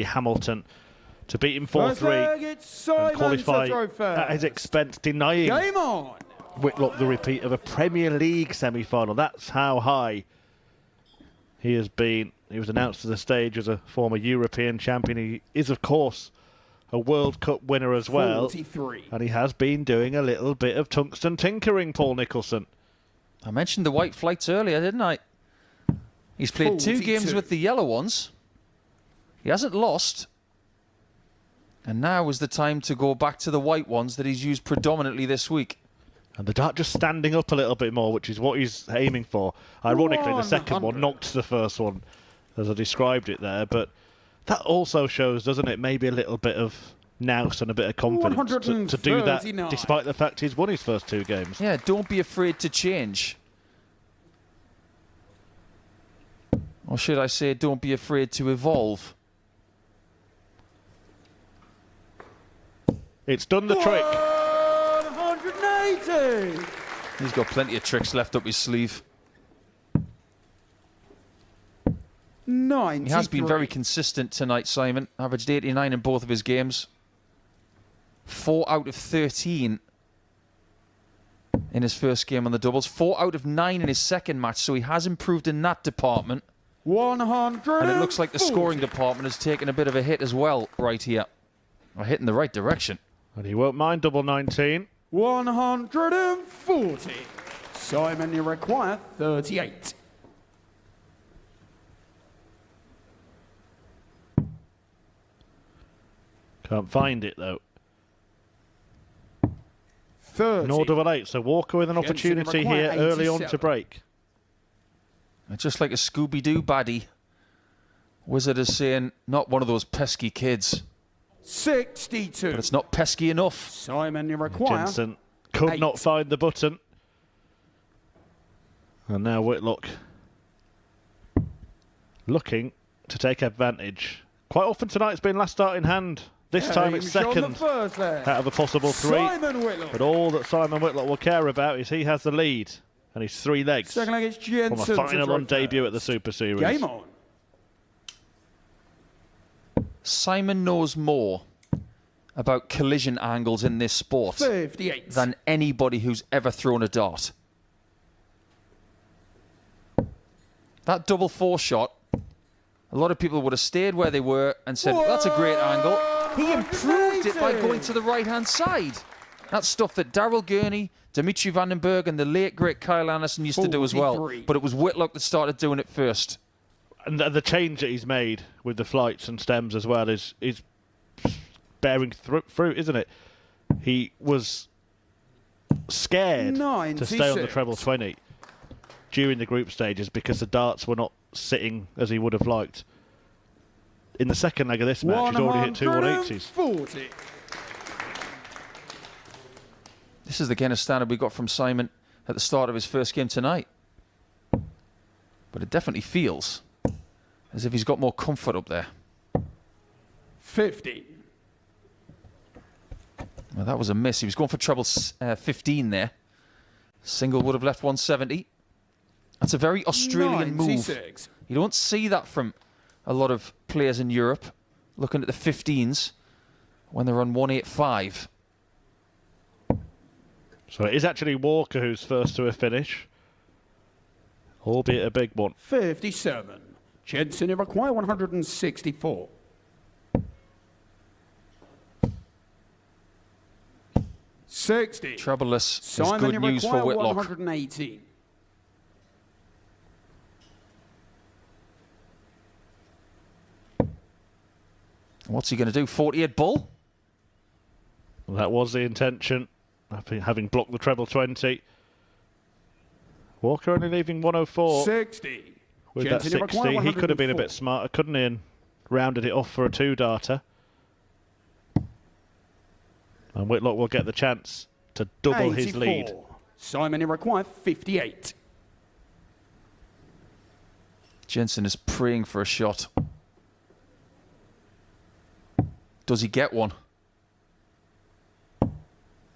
Hamilton to beat him 4-3 and qualify at his expense, denying Whitlock the repeat of a Premier League semi-final. That's how high he has been. He was announced to the stage as a former European champion. He is, of course, a World Cup winner as well. 43. And he has been doing a little bit of tungsten tinkering, Paul Nicholson. I mentioned the white flights earlier, didn't I? He's played 2 games with the yellow ones. He hasn't lost. And now is the time to go back to the white ones that he's used predominantly this week. And the dart just standing up a little bit more, which is what he's aiming for. Ironically, the second one knocked the first one, as I described it there. But that also shows, doesn't it, maybe a little bit of nous and a bit of confidence to do that, despite the fact he's won his first 2 games. Yeah, don't be afraid to change. Or should I say, don't be afraid to evolve. It's done the trick. 180. He's got plenty of tricks left up his sleeve. 93. He has been very consistent tonight, Simon. Averaged 89 in both of his games. 4 out of 13 in his first game on the doubles. 4 out of 9 in his second match, so he has improved in that department. 100. And it looks like the scoring department has taken a bit of a hit as well right here. Or hit in the right direction. And he won't mind double 19. 140. Simon, you require 38. Can't find it, though. 30. Nor double 8, so Walker with an opportunity here early on to break. Just like a Scooby-Doo baddie. Wizard is saying, not one of those pesky kids. 62. But it's not pesky enough. Simon, you require Jensen could 8. not find the button. And now Whitlock looking to take advantage. Quite often tonight it's been last start in hand. This time it's second out of a possible 3. But all that Simon Whitlock will care about is he has the lead. And he's 3 legs Second leg is Jensen from a final on debut at the Super Series. Game on. Simon knows more about collision angles in this sport 58. than anybody who's ever thrown a dart. That double 4 shot, a lot of people would have stayed where they were and said, that's a great angle. He improved it by going to the right-hand side. That's stuff that Darryl Gurney, Dimitri Vandenberg and the late, great Kyle Anderson used to do as well. But it was Whitlock that started doing it first. And the change that he's made with the flights and stems as well is bearing fruit, isn't it? He was scared to stay on the treble 20 during the group stages because the darts were not sitting as he would have liked. In the second leg of this match, he's already hit 2 180s. This is the kind of standard we got from Simon at the start of his first game tonight. But it definitely feels as if he's got more comfort up there. 50. Well, that was a miss. He was going for treble 15 there. Single would have left 170. That's a very Australian 96. move. You don't see that from a lot of players in Europe looking at the 15s when they're on 185. So it is actually Walker who's first to a finish, albeit a big one. 57. Jensen, you require 164. $60. Troubleless is Simon, good news for Whitlock. 118. What's he going to do? 48 bull? Well, that was the intention, having blocked the treble 20. Walker only leaving 104. 60. With Jensen, that 60, he could have been a bit smarter, couldn't he? And rounded it off for a 2-darter. And Whitlock will get the chance to double 84. his lead. Simon, you require 58. Jensen is praying for a shot. Does he get one?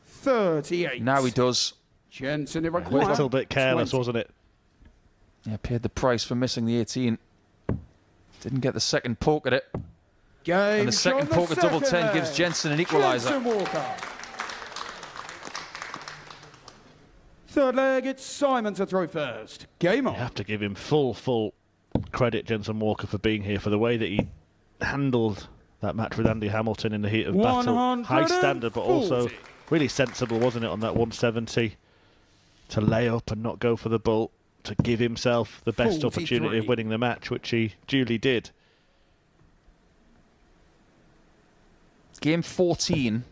38. Now he does. Jensen, you A require little bit careless, 20. wasn't it? Yeah, paid the price for missing the 18. Didn't get the second poke at it. Game And the second poker double 10 gives Jensen an equaliser. Jensen Walker. Third leg, it's Simon to throw first. Game on. You have to give him full credit, Jensen Walker, for being here, for the way that he handled that match with Andy Hamilton in the heat of battle. High standard, but also really sensible, wasn't it, on that 170? To lay up and not go for the bull, to give himself the best 43. opportunity of winning the match, which he duly did. Game 14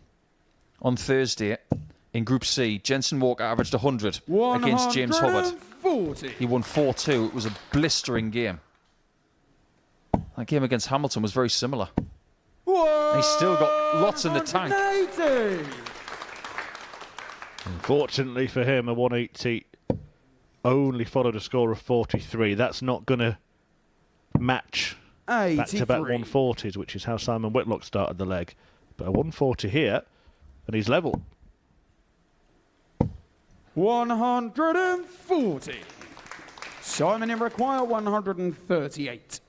on Thursday in Group C. Jensen Walker averaged 100 against James Hubbard. He won 4-2. It was a blistering game. That game against Hamilton was very similar. And he's still got lots in the tank. Unfortunately for him, a 180 only followed a score of 43. That's not going to match back-to-back 140s, which is how Simon Whitlock started the leg. But a 140 here, and he's level. 140. Simon in require 138.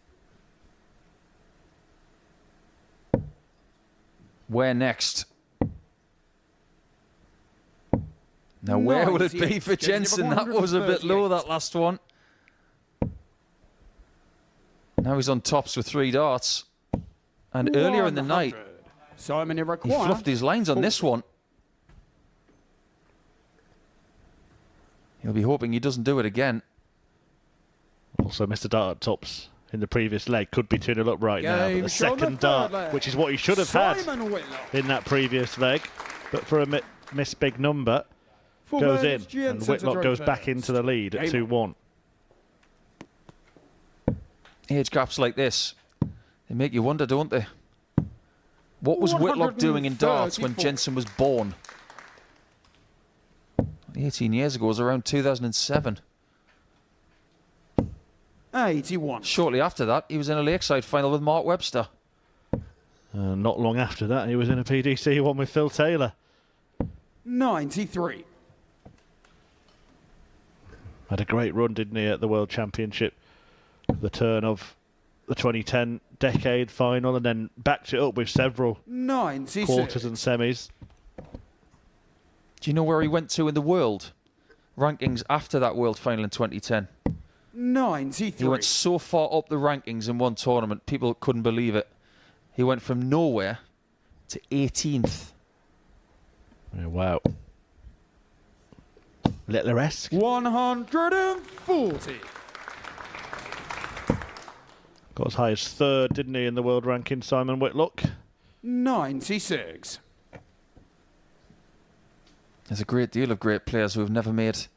Where next? Now, where would it be for Jensen? That was a bit low, that last one. Now he's on tops with 3 darts. And earlier in the night, Simon in he require fluffed his lines on this one. He'll be hoping he doesn't do it again. Also, Mr. Dart at tops in the previous leg could be 2-0 up right now. But the second dart, which is what he should have had in that previous leg, but for a miss big number, goes in, and Whitlock goes back into the lead at 2-1. Age gaps like this, they make you wonder, don't they? What was Whitlock doing in darts when Jensen was born? 18 years ago, it was around 2007. 81. Shortly after that, he was in a Lakeside final with Mark Webster. Not long after that, he was in a PDC one with Phil Taylor. 93. Had a great run, didn't he, at the World Championship? The turn of the 2010 decade final, and then backed it up with several 96. quarters and semis. Do you know where he went to in the world rankings after that World final in 2010? 93. He went so far up the rankings in one tournament, people couldn't believe it. He went from nowhere to 18th. Yeah, wow. Littler-esque. 140. Got as high as 3rd, didn't he, in the world ranking, Simon Whitlock? 96. There's a great deal of great players who have never made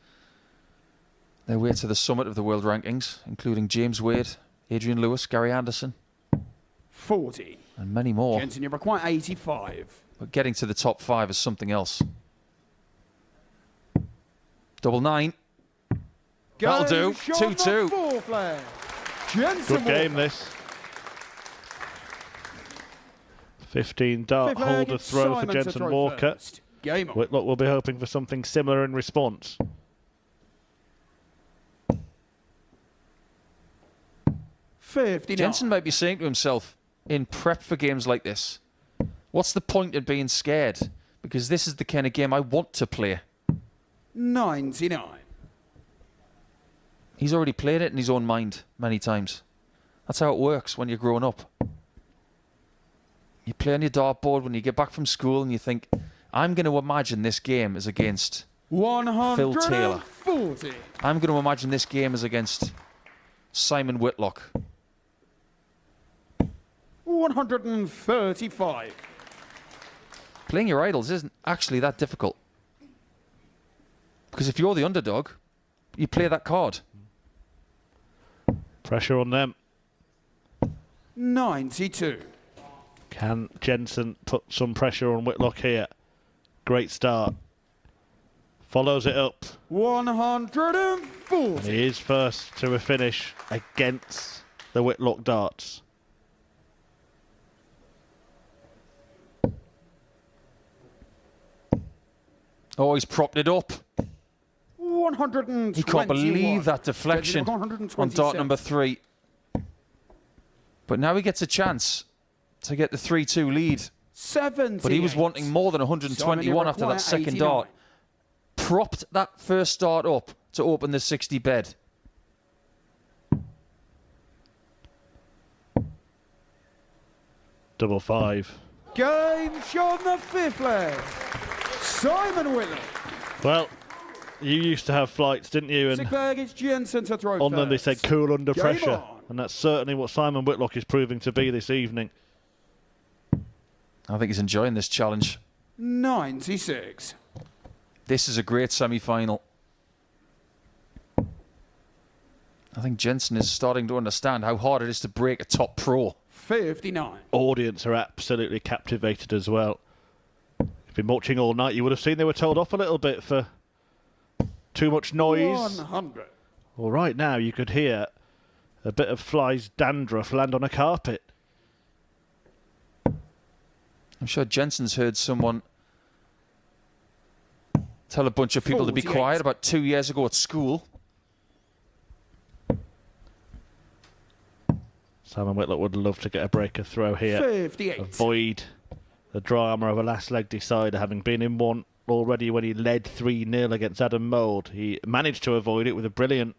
their way to the summit of the world rankings, including James Wade, Adrian Lewis, Gary Anderson, 40. and many more. Jensen, you require 85. But getting to the top 5 is something else. Double 9. That'll do. 2-2. Good game, this. 15 dart holder throw for Jensen Walker. Whitlock will be hoping for something similar in response. Jensen might be saying to himself, in prep for games like this, what's the point in being scared? Because this is the kind of game I want to play. 99. He's already played it in his own mind many times. That's how it works when you're growing up. You play on your dartboard when you get back from school and you think, I'm going to imagine this game is against Phil Taylor. I'm going to imagine this game is against Simon Whitlock. 135. Playing your idols isn't actually that difficult. Because if you're the underdog, you play that card. Pressure on them. 92. Can Jensen put some pressure on Whitlock here? Great start. Follows it up. 140. And he is first to a finish against the Whitlock darts. Oh, he's propped it up. 121. He can't believe that deflection on dart number 3. But now he gets a chance to get the 3-2 lead. 78. But he was wanting more than 121 after that second dart. Propped that first start up to open the 60 bed. Double 5. Game on the 5th leg. Simon Whitlock. Well, you used to have flights, didn't you? And 6th leg, it's Jensen to throw on them they said cool under Game pressure. on. And that's certainly what Simon Whitlock is proving to be this evening. I think he's enjoying this challenge. 96. This is a great semi-final. I think Jensen is starting to understand how hard it is to break a top pro. 59. Audience are absolutely captivated as well. If you've been watching all night, you would have seen they were told off a little bit for too much noise. 100. Well, right now you could hear a bit of flies' dandruff land on a carpet. I'm sure Jensen's heard someone tell a bunch of people to be 48. quiet about 2 years ago at school. Simon Whitlock would love to get a breaker throw here. 58. Avoid the drama of a last leg decider, having been in one already when he led 3-0 against Adam Mould. He managed to avoid it with a brilliant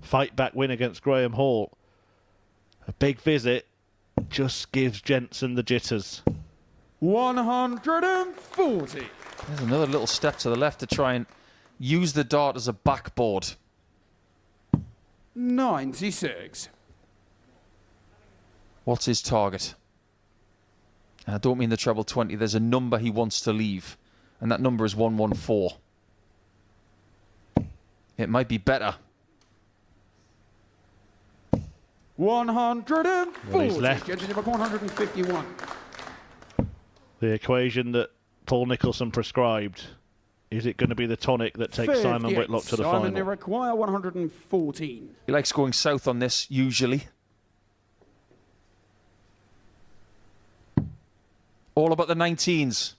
fight-back win against Graham Hall. A big visit just gives Jensen the jitters. 140. There's another little step to the left to try and use the dart as a backboard. 96. What's his target? And I don't mean the treble 20. There's a number he wants to leave, and that number is 114. It might be better. 140. Well, he's left. 151. The equation that Paul Nicholson prescribed. Is it going to be the tonic that takes Simon Whitlock to the Simon, they final? require 114. He likes going south on this, usually. All about the 19s.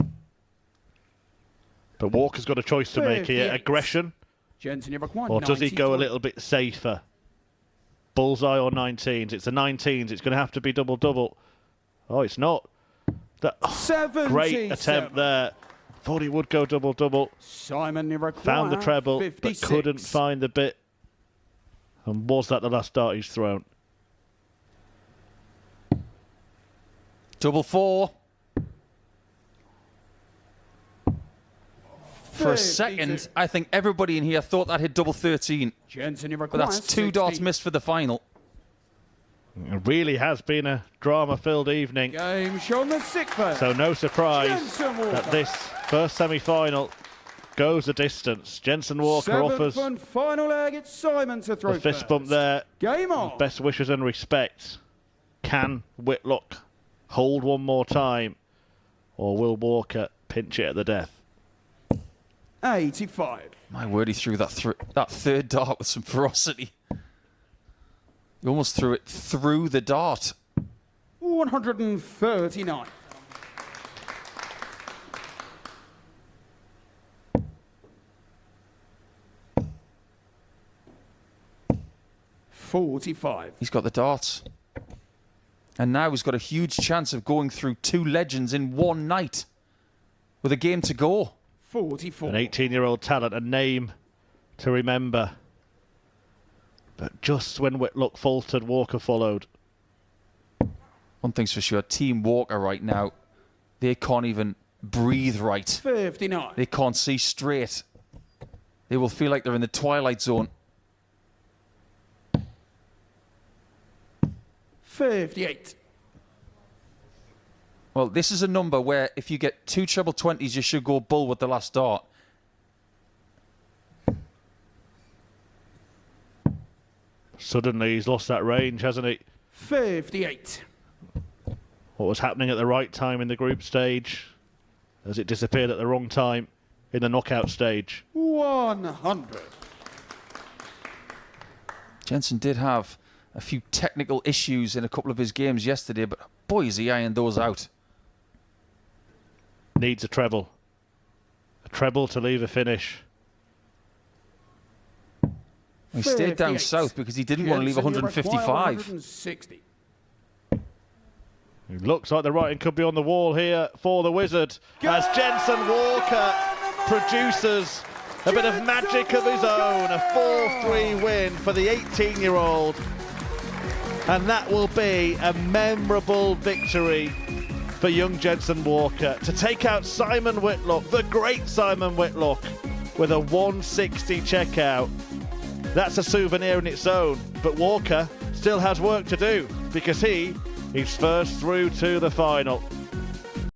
But Walker's got a choice to make here. 38. Aggression, Jensen, you require or does he go a 93. little bit safer? Bullseye or 19s? It's the 19s. It's going to have to be double-double. Oh, it's not. Great attempt there. Thought he would go double-double. Simon, you require Found the treble, 56. but couldn't find the bit. And was that the last dart he's thrown? Double 4. For a 52. second, I think everybody in here thought that hit double 13. Jensen, you But require that's 2 darts 60. missed for the final. It really has been a drama-filled evening. Game shown the 6th. So no surprise Jensen Walker. that this first semi-final goes the distance. Jensen Walker 7th offers and final leg. It's Simon to throw the fist first. bump there. Game on. Best wishes and respect. Can Whitlock hold one more time, or will Walker pinch it at the death? 85. My word, he threw that third dart with some ferocity. He almost threw it through the dart. 139. $45. He's got the darts. And now he's got a huge chance of going through 2 legends in one night with a game to go. 44. An 18-year-old talent, a name to remember. But just when Whitlock faltered, Walker followed. One thing's for sure, Team Walker right now, they can't even breathe right. 59. They can't see straight. They will feel like they're in the twilight zone. 58. Well, this is a number where if you get 2 treble 20s, you should go bull with the last dart. Suddenly he's lost that range, hasn't he? 58. What was happening at the right time in the group stage as it disappeared at the wrong time in the knockout stage. 100. Jensen did have a few technical issues in a couple of his games yesterday, but boy, has he ironed those out. Needs a treble. A treble to leave a finish. He stayed down 58. south because he didn't want to leave Jensen, you require 155. 160. It looks like the writing could be on the wall here for the Wizard as Jensen Walker produces a bit of magic of his own. A 4-3 win for the 18-year-old. And that will be a memorable victory for young Jensen Walker to take out Simon Whitlock, the great Simon Whitlock, with a 160 checkout. That's a souvenir in its own, but Walker still has work to do because he's first through to the final.